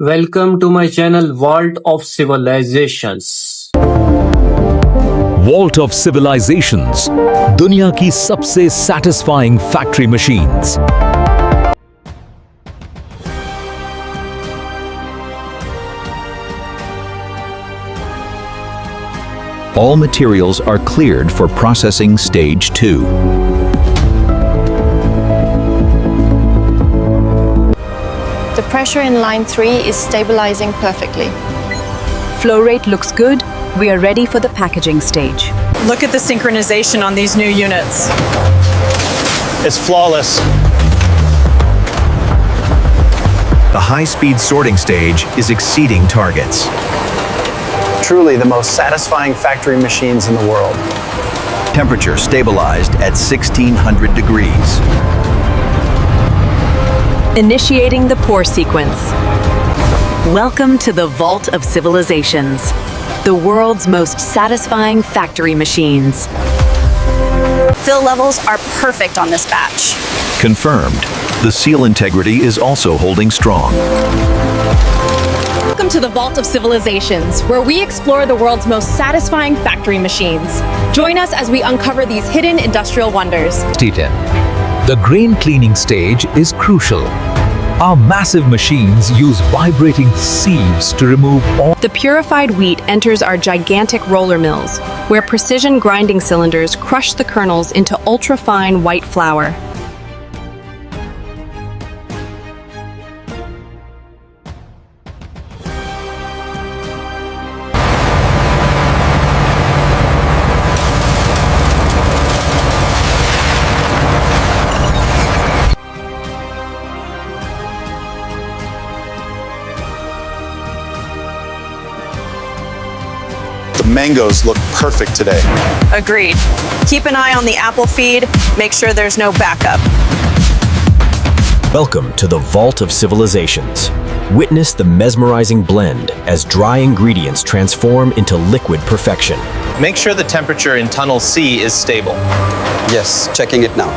Welcome to my channel Vault of Civilizations. Vault of civilizations, दुनिया की सबसे satisfying factory machines. All materials are cleared for processing stage 2. The pressure in line 3 is stabilizing perfectly. Flow rate looks good. We are ready for the packaging stage. Look at the synchronization on these new units. It's flawless. The high-speed sorting stage is exceeding targets. Truly the most satisfying factory machines in the world. Temperature stabilized at 1600 degrees. Initiating the pour sequence. Welcome to the Vault of Civilizations, the world's most satisfying factory machines. Fill levels are perfect on this batch. Confirmed. The seal integrity is also holding strong. Welcome to the Vault of Civilizations, where we explore the world's most satisfying factory machines. Join us as we uncover these hidden industrial wonders. T10. The grain cleaning stage is crucial. Our massive machines use vibrating sieves to remove all. The purified wheat enters our gigantic roller mills, where precision grinding cylinders crush the kernels into ultra-fine white flour. The mangoes look perfect today. Agreed. Keep an eye on the apple feed. Make sure there's no backup. Welcome to the Vault of Civilizations. Witness the mesmerizing blend as dry ingredients transform into liquid perfection. Make sure the temperature in Tunnel C is stable. Yes, checking it now.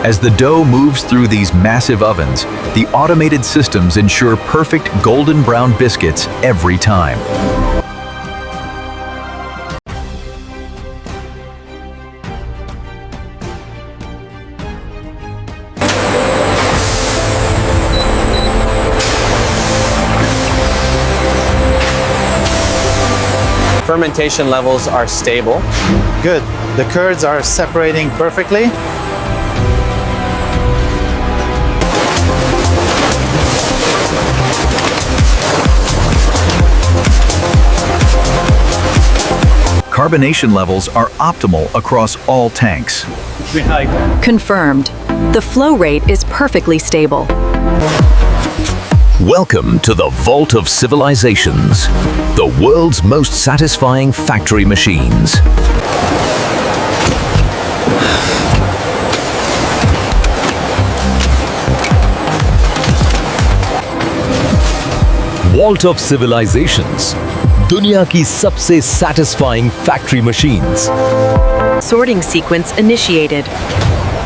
As the dough moves through these massive ovens, the automated systems ensure perfect golden brown biscuits every time. Fermentation levels are stable. Good. The curds are separating perfectly. Carbonation levels are optimal across all tanks. Confirmed. The flow rate is perfectly stable. Welcome to the Vault of Civilizations, the world's most satisfying factory machines. Vault of Civilizations, दुनिया की सबसे satisfying factory machines. Sorting sequence initiated.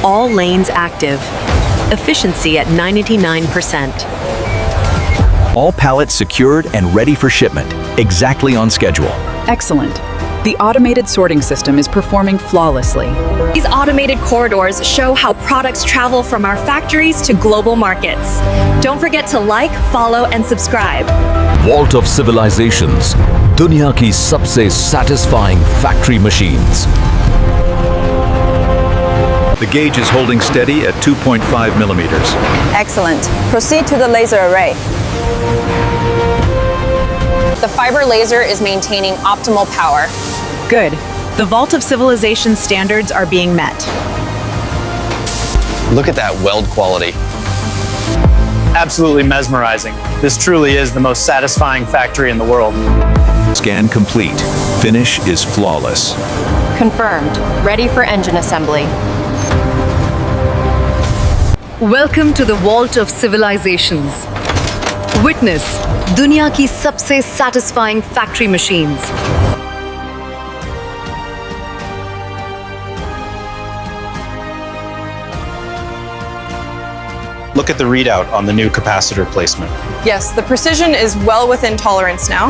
All lanes active. Efficiency at 99%. All pallets secured and ready for shipment, exactly on schedule. Excellent. The automated sorting system is performing flawlessly. These automated corridors show how products travel from our factories to global markets. Don't forget to like, follow, and subscribe. Vault of Civilizations, दुनिया की सबसे satisfying factory machines. The gauge is holding steady at 2.5 millimeters. Excellent. Proceed to the laser array. The fiber laser is maintaining optimal power. Good. The Vault of Civilization standards are being met. Look at that weld quality. Absolutely mesmerizing. This truly is the most satisfying factory in the world. Scan complete. Finish is flawless. Confirmed. Ready for engine assembly. Welcome to the Vault of Civilizations. Witness दुनिया की सबसे satisfying factory machines. Look at the readout on the new capacitor placement. Yes, the precision is well within tolerance now.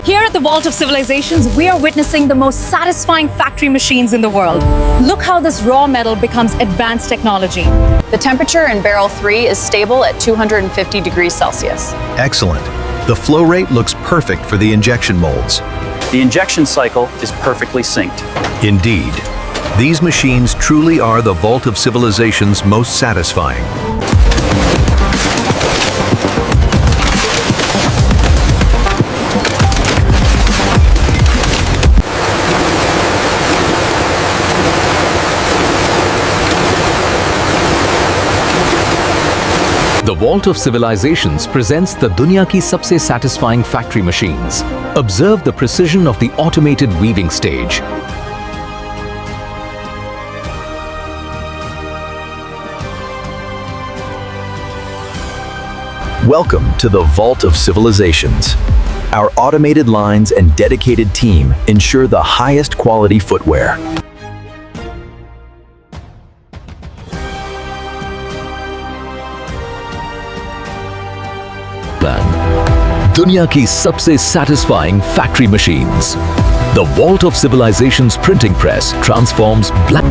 Here at the Vault of Civilizations, we are witnessing the most satisfying factory machines in the world. Look how this raw metal becomes advanced technology. The temperature in barrel 3 is stable at 250 degrees Celsius. Excellent. The flow rate looks perfect for the injection molds. The injection cycle is perfectly synced. Indeed. These machines truly are the Vault of Civilization's most satisfying. The Vault of Civilizations presents the Duniya ki sabse satisfying factory machines. Observe the precision of the automated weaving stage. Welcome to the Vault of Civilizations. Our automated lines and dedicated team ensure the highest quality footwear. दुनिया की सबसे satisfying factory machines. The Vault of Civilizations printing press transforms black.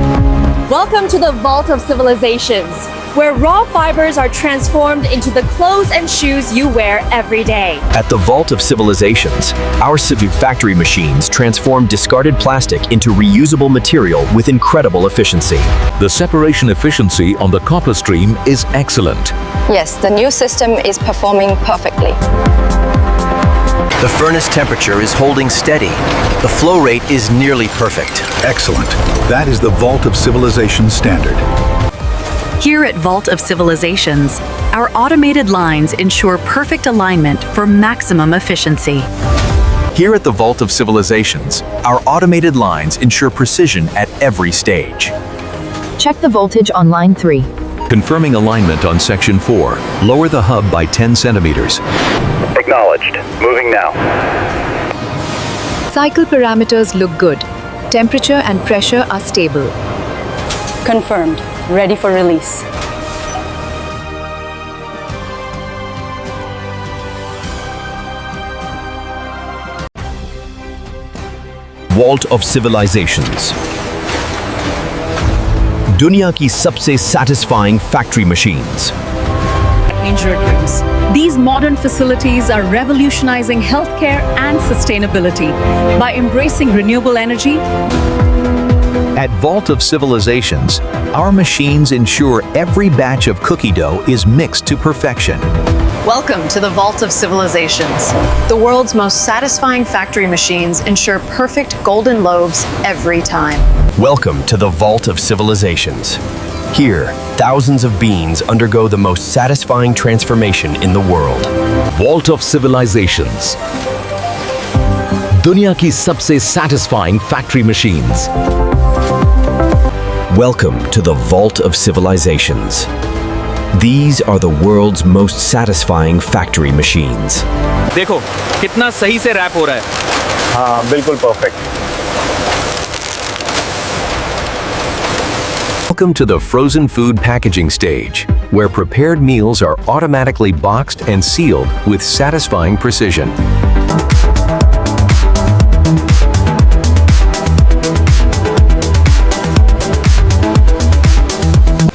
Welcome to the Vault of Civilizations, where raw fibers are transformed into the clothes and shoes you wear every day. At the Vault of Civilizations, our civic factory machines transform discarded plastic into reusable material with incredible efficiency. The separation efficiency on the copper stream is excellent. Yes, the new system is performing perfectly. The furnace temperature is holding steady. The flow rate is nearly perfect. Excellent. That is the Vault of Civilization standard. Here at Vault of Civilizations, our automated lines ensure perfect alignment for maximum efficiency. Here at the Vault of Civilizations, our automated lines ensure precision at every stage. Check the voltage on line 3. Confirming alignment on section 4. Lower the hub by 10 centimeters. Acknowledged. Moving now. Cycle parameters look good. Temperature and pressure are stable. Confirmed. Ready for release. Vault of Civilizations. दुनिया की सबसे satisfying factory machines. Injured rooms. These modern facilities are revolutionizing healthcare and sustainability by embracing renewable energy. At Vault of Civilizations, our machines ensure every batch of cookie dough is mixed to perfection. Welcome to the Vault of Civilizations. The world's most satisfying factory machines ensure perfect golden loaves every time. Welcome to the Vault of Civilizations. Here, thousands of beans undergo the most satisfying transformation in the world. Vault of Civilizations. दुनिया की सबसे satisfying factory machines. Welcome to the Vault of Civilizations. These are the world's most satisfying factory machines. देखो कितना सही से rap हो रहा है। हाँ, बिल्कुल perfect. Welcome to the frozen food packaging stage, where prepared meals are automatically boxed and sealed with satisfying precision.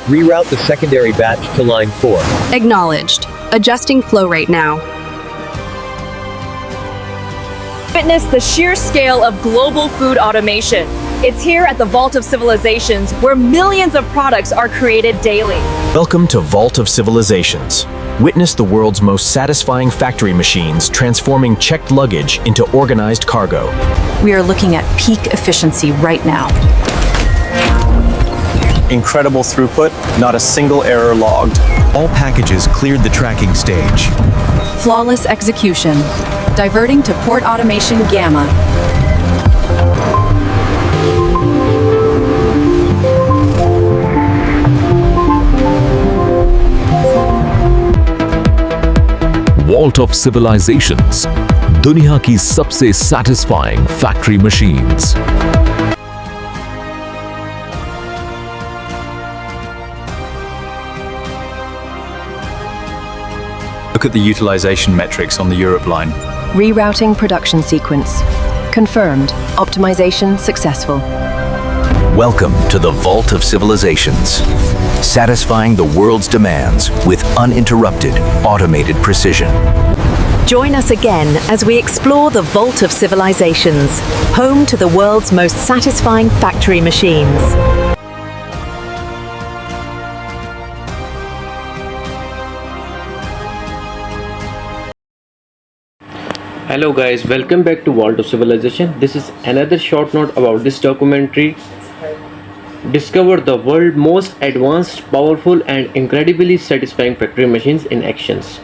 Reroute the secondary batch to line 4. Acknowledged. Adjusting flow rate now. Witness the sheer scale of global food automation. It's here at the Vault of Civilizations where millions of products are created daily. Welcome to Vault of Civilizations. Witness the world's most satisfying factory machines transforming checked luggage into organized cargo. We are looking at peak efficiency right now. Incredible throughput, not a single error logged. All packages cleared the tracking stage. Flawless execution. Diverting to port automation Gamma. Vault of Civilizations. दुनिया की सबसे satisfying factory machines. Look at the utilization metrics on the Europe line. Rerouting production sequence. Confirmed. Optimization successful. Welcome to the Vault of Civilizations, satisfying the world's demands with uninterrupted, automated precision. Join us again as we explore the Vault of Civilizations, home to the world's most satisfying factory machines. Hello guys, welcome back to Vault of Civilization. This is another short note about this documentary. Discover the world's most advanced, powerful and incredibly satisfying factory machines in actions.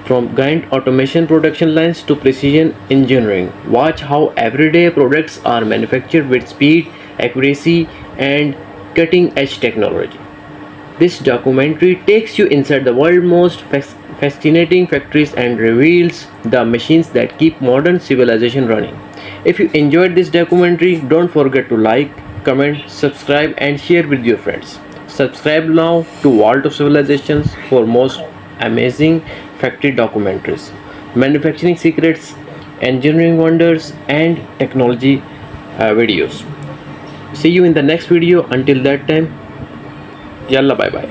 From giant automation production lines to precision engineering, watch how everyday products are manufactured with speed, accuracy and cutting-edge technology. This documentary takes you inside the world's most fascinating factories and reveals the machines that keep modern civilization running. If you enjoyed this documentary, don't forget to like, comment, subscribe and share with your friends. Subscribe now to Vault of Civilizations for most amazing factory documentaries, manufacturing secrets, engineering wonders and technology videos. See you in the next video. Until that time, yalla bye bye.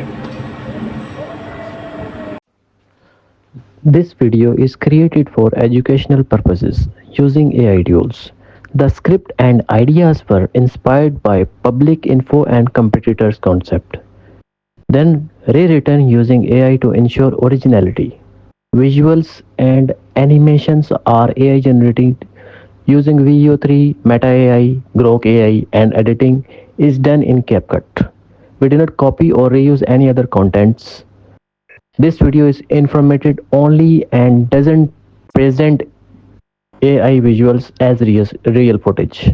This video is created for educational purposes using AI tools. The script and ideas were inspired by public info and competitors concept, then rewritten using AI to ensure originality. Visuals and animations are AI generated using VO3, Meta AI, Grok AI, and editing is done in CapCut. We do not copy or reuse any other contents. This video is informative only and doesn't present AI visuals as real footage.